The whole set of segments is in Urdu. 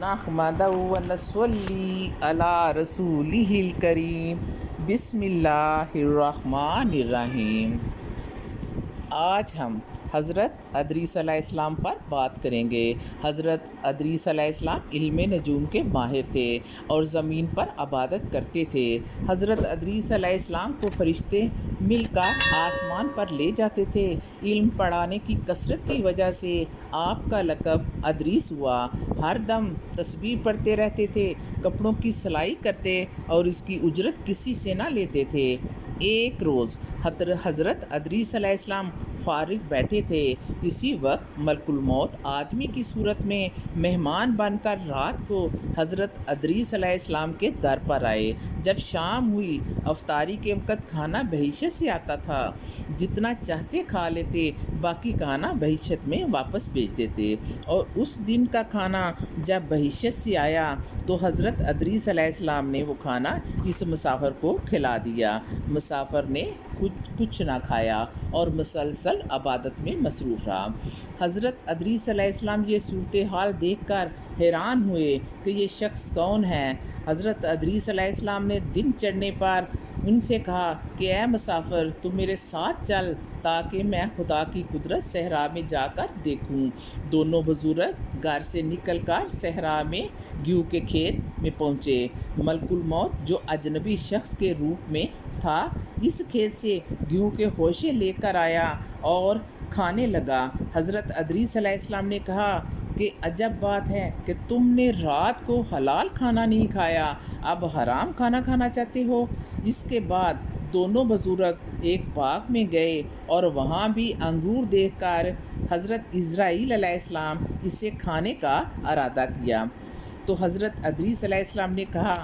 نحمدہ و نصلی علی رسولہ الکریم بسم اللہ الرحمن الرحیم۔ آج ہم حضرت ادریس علیہ السلام پر بات کریں گے۔ حضرت ادریس علیہ السلام علم نجوم کے ماہر تھے اور زمین پر عبادت کرتے تھے۔ حضرت ادریس علیہ السلام کو فرشتے مل کر آسمان پر لے جاتے تھے۔ علم پڑھانے کی کثرت کی وجہ سے آپ کا لقب ادریس ہوا۔ ہر دم تسبیح پڑھتے رہتے تھے، کپڑوں کی سلائی کرتے اور اس کی اجرت کسی سے نہ لیتے تھے۔ ایک روز حضرت ادریس علیہ السلام فارغ بیٹھے تھے۔ اسی وقت ملک الموت آدمی کی صورت میں مہمان بن کر رات کو حضرت ادریس علیہ السلام کے در پر آئے۔ جب شام ہوئی، افطاری کے وقت کھانا بہشت سے آتا تھا، جتنا چاہتے کھا لیتے، باقی کھانا بہشت میں واپس بھیج دیتے۔ اور اس دن کا کھانا جب بہشت سے آیا تو حضرت ادریس علیہ السلام نے وہ کھانا اس مسافر کو کھلا دیا۔ مسافر نے کچھ نہ کھایا اور مسلسل عبادت میں مصروف رہا۔ حضرت ادریس علیہ السلام یہ صورتحال دیکھ کر حیران ہوئے کہ یہ شخص کون ہے۔ حضرت ادریس علیہ السلام نے دن چڑھنے پر ان سے کہا کہ اے مسافر، تم میرے ساتھ چل تاکہ میں خدا کی قدرت صحرا میں جا کر دیکھوں۔ دونوں بزرگ گھر سے نکل کر صحرا میں گیہوں کے کھیت میں پہنچے۔ ملک الموت جو اجنبی شخص کے روپ میں تھا، اس کھیت سے گیہوں کے خوشے لے کر آیا اور کھانے لگا۔ حضرت ادریس علیہ السلام نے کہا کہ عجب بات ہے کہ تم نے رات کو حلال کھانا نہیں کھایا، اب حرام کھانا کھانا چاہتے ہو۔ اس کے بعد دونوں بزرگ ایک باغ میں گئے اور وہاں بھی انگور دیکھ کر حضرت اسرائیل علیہ السلام اسے کھانے کا ارادہ کیا تو حضرت ادریس علیہ السلام نے کہا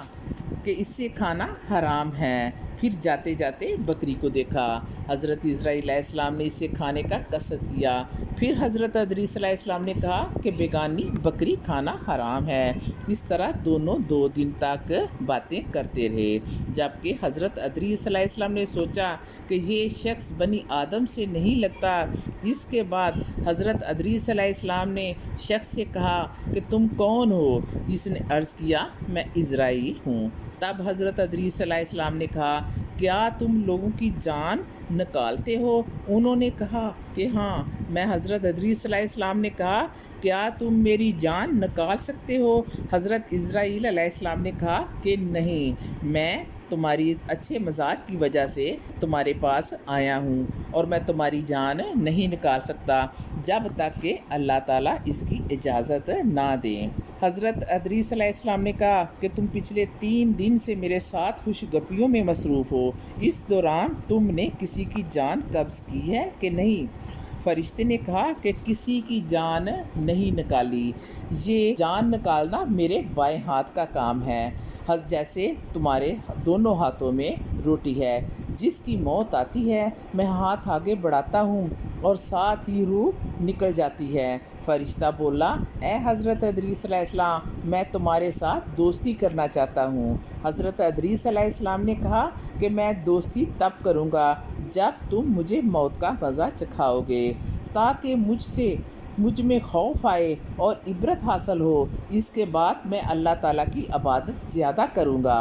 کہ اس سے کھانا حرام ہے۔ پھر جاتے جاتے بکری کو دیکھا، حضرت اسرائیل علیہ السلام نے اسے کھانے کا قصد کیا۔ پھر حضرت ادریس علیہ السلام نے کہا کہ بیگانی بکری کھانا حرام ہے۔ اس طرح دونوں 2 دن تک باتیں کرتے رہے، جبکہ حضرت ادریس علیہ السلام نے سوچا کہ یہ شخص بنی آدم سے نہیں لگتا۔ اس کے بعد حضرت ادریس علیہ السلام نے شخص سے کہا کہ تم کون ہو؟ اس نے عرض کیا میں اسرائیل ہوں۔ تب حضرت ادریس علیہ السلام نے کہا کیا تم لوگوں کی جان نکالتے ہو؟ انہوں نے کہا کہ ہاں۔ میں حضرت ادریس علیہ السلام نے کہا کیا تم میری جان نکال سکتے ہو؟ حضرت اسرائیل علیہ السلام نے کہا کہ نہیں، میں تمہاری اچھے مزاج کی وجہ سے تمہارے پاس آیا ہوں اور میں تمہاری جان نہیں نکال سکتا جب تک کہ اللہ تعالیٰ اس کی اجازت نہ دیں۔ حضرت ادریس علیہ السلام نے کہا کہ تم پچھلے 3 دن سے میرے ساتھ خوش گپیوں میں مصروف ہو، اس دوران تم نے کسی کی جان قبض کی ہے کہ نہیں؟ فرشتے نے کہا کہ کسی کی جان نہیں نکالی، یہ جان نکالنا میرے بائیں ہاتھ کا کام ہے، جیسے تمہارے دونوں ہاتھوں میں روٹی ہے۔ جس کی موت آتی ہے میں ہاتھ آگے بڑھاتا ہوں اور ساتھ ہی روح نکل جاتی ہے۔ فرشتہ بولا اے حضرت ادریس علیہ السلام، میں تمہارے ساتھ دوستی کرنا چاہتا ہوں۔ حضرت ادریس علیہ السلام نے کہا کہ میں دوستی تب کروں گا جب تم مجھے موت کا مزہ چکھاؤ گے، تاکہ مجھ میں خوف آئے اور عبرت حاصل ہو۔ اس کے بعد میں اللہ تعالیٰ کی عبادت زیادہ کروں گا۔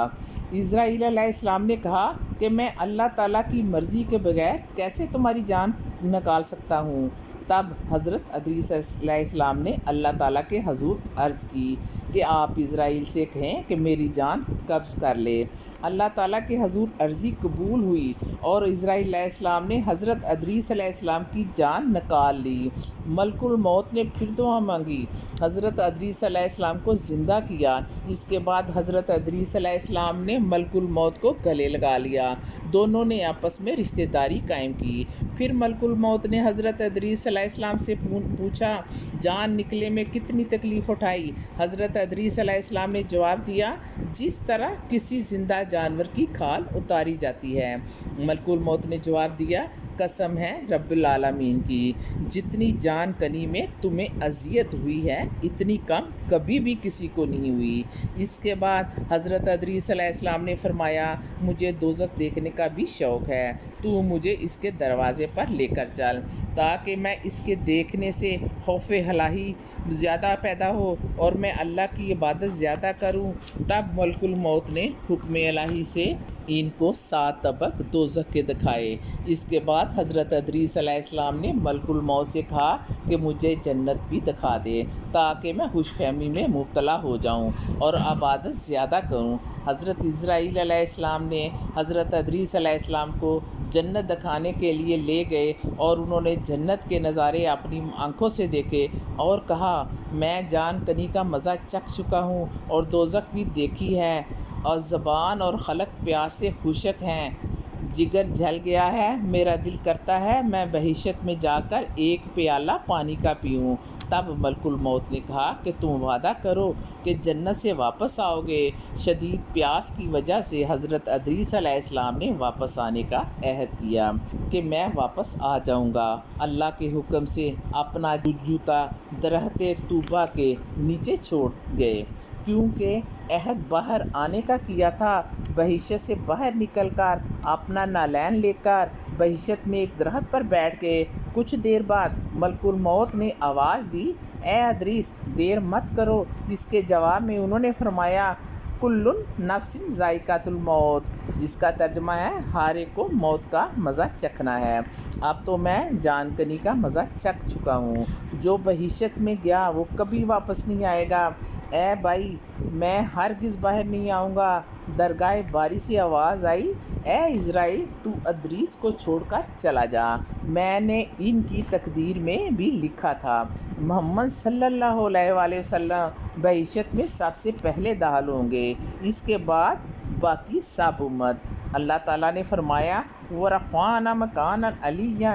اسرائیل علیہ السلام نے کہا کہ میں اللہ تعالیٰ کی مرضی کے بغیر کیسے تمہاری جان نکال سکتا ہوں؟ تب حضرت ادریس علیہ السلام نے اللہ تعالیٰ کے حضور عرض کی کہ آپ اسرائیل سے کہیں کہ میری جان قبض کر لے۔ اللہ تعالیٰ کے حضور عرضی قبول ہوئی اور اسرائیل علیہ السلام نے حضرت ادریس علیہ السلام کی جان نکال لی۔ ملک الموت نے پھر دعا مانگی، حضرت ادریس علیہ السلام کو زندہ کیا۔ اس کے بعد حضرت ادریس علیہ السلام نے ملک الموت کو گلے لگا لیا، دونوں نے آپس میں رشتہ داری قائم کی۔ پھر ملک الموت نے حضرت ادریس علیہ السلام سے پوچھا جان نکلے میں کتنی تکلیف اٹھائی؟ حضرت ادریس علیہ السلام نے جواب دیا جس طرح کسی زندہ جانور کی کھال اتاری جاتی ہے۔ ملک الموت نے جواب دیا قسم ہے رب العالمین کی، جتنی جان کنی میں تمہیں اذیت ہوئی ہے اتنی کم کبھی بھی کسی کو نہیں ہوئی۔ اس کے بعد حضرت ادریس علیہ السلام نے فرمایا مجھے دوزخ دیکھنے کا بھی شوق ہے، تو مجھے اس کے دروازے پر لے کر چل تاکہ میں اس کے دیکھنے سے خوف الہی زیادہ پیدا ہو اور میں اللہ کی عبادت زیادہ کروں۔ تب ملک الموت نے حکم الہی سے ان کو 7 طبق دوزخ کے دکھائے۔ اس کے بعد حضرت ادریس علیہ السلام نے ملک الموت سے کہا کہ مجھے جنت بھی دکھا دے تاکہ میں خوش فہمی میں مبتلا ہو جاؤں اور عبادت زیادہ کروں۔ حضرت اسرائیل علیہ السلام نے حضرت ادریس علیہ السلام کو جنت دکھانے کے لیے لے گئے اور انہوں نے جنت کے نظارے اپنی آنکھوں سے دیکھے اور کہا میں جان کنی کا مزہ چکھ چکا ہوں اور دوزخ بھی دیکھی ہے، اور زبان اور خلق پیاس سے خشک ہیں، جگر جل گیا ہے، میرا دل کرتا ہے میں بہشت میں جا کر ایک پیالہ پانی کا پیوں۔ تب ملک الموت نے کہا کہ تم وعدہ کرو کہ جنت سے واپس آؤ گے۔ شدید پیاس کی وجہ سے حضرت ادریس علیہ السلام نے واپس آنے کا عہد کیا کہ میں واپس آ جاؤں گا۔ اللہ کے حکم سے اپنا جوتا درخت طوبہ کے نیچے چھوڑ گئے، کیونکہ عہد باہر آنے کا کیا تھا۔ بہشت سے باہر نکل کر اپنا نالین لے کر بہشت میں ایک درخت پر بیٹھ گئے۔ کچھ دیر بعد ملک الموت نے آواز دی اے ادریس دیر مت کرو۔ اس کے جواب میں انہوں نے فرمایا کل نفس ذائقۃ الموت، جس کا ترجمہ ہے ہر ایک کو موت کا مزہ چکھنا ہے۔ اب تو میں جان کنی کا مزہ چکھ چکا ہوں، جو بہشت میں گیا وہ کبھی واپس نہیں آئے گا۔ اے بھائی میں ہرگز باہر نہیں آؤں گا۔ درگاہ باری سے آواز آئی اے اسرائیل تو ادریس کو چھوڑ کر چلا جا، میں نے ان کی تقدیر میں بھی لکھا تھا محمد صلی اللہ علیہ وآلہ وسلم بہشت میں سب سے پہلے داخل ہوں گے، اس کے بعد باقی سب امت۔ اللہ تعالیٰ نے فرمایا وَرَفَعْنَا مَكَانًا عَلِيًّا،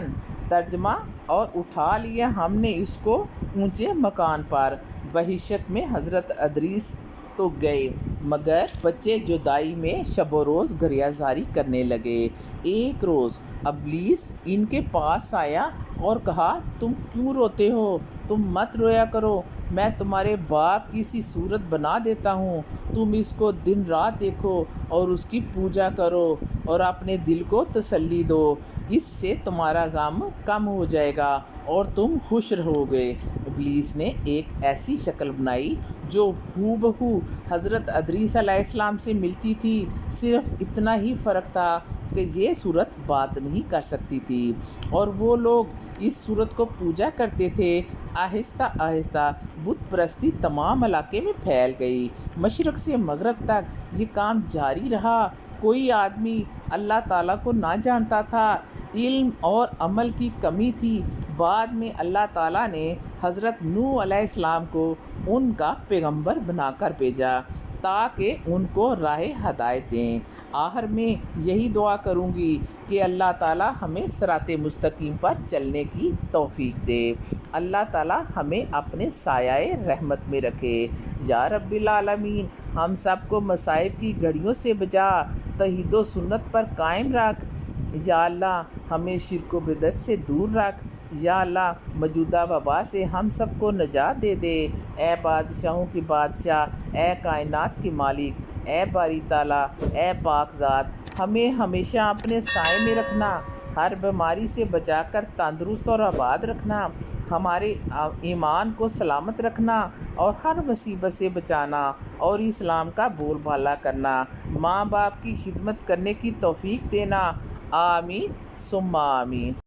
ترجمہ اور اٹھا لیا ہم نے اس کو اونچے مکان پر۔ بہشت میں حضرت ادریس تو گئے مگر بچے جدائی میں شب و روز گریہ زاری کرنے لگے۔ ایک روز ابلیس ان کے پاس آیا اور کہا تم کیوں روتے ہو؟ تم مت رویا کرو، میں تمہارے باپ کی سی صورت بنا دیتا ہوں، تم اس کو دن رات دیکھو اور اس کی پوجا کرو اور اپنے دل کو تسلی دو، اس سے تمہارا غم کم ہو جائے گا اور تم خوش رہو گے۔ ابلیس نے ایک ایسی شکل بنائی جو ہو بہو حضرت ادریس علیہ السلام سے ملتی تھی، صرف اتنا ہی فرق تھا کہ یہ صورت بات نہیں کر سکتی تھی اور وہ لوگ اس صورت کو پوجا کرتے تھے۔ آہستہ آہستہ بت پرستی تمام علاقے میں پھیل گئی، مشرق سے مغرب تک یہ کام جاری رہا۔ کوئی آدمی اللہ تعالیٰ کو نہ جانتا تھا، علم اور عمل کی کمی تھی۔ بعد میں اللہ تعالیٰ نے حضرت نوح علیہ السلام کو ان کا پیغمبر بنا کر بھیجا تاکہ ان کو راہ ہدایت دیں۔ آخر میں یہی دعا کروں گی کہ اللہ تعالیٰ ہمیں صراط مستقیم پر چلنے کی توفیق دے۔ اللہ تعالیٰ ہمیں اپنے سایہ رحمت میں رکھے۔ یا رب العالمین ہم سب کو مصائب کی گھڑیوں سے بچا، توحید و سنت پر قائم رکھ۔ یا اللہ ہمیں شرک و بدعت سے دور رکھ۔ یا اللہ موجودہ وبا سے ہم سب کو نجات دے دے۔ اے بادشاہوں کی بادشاہ، اے کائنات کے مالک، اے باری تعالیٰ، اے پاک ذات، ہمیں ہمیشہ اپنے سائے میں رکھنا، ہر بیماری سے بچا کر تندرست اور آباد رکھنا، ہمارے ایمان کو سلامت رکھنا اور ہر مصیبت سے بچانا اور اسلام کا بول بالا کرنا، ماں باپ کی خدمت کرنے کی توفیق دینا۔ آمین ثم آمین۔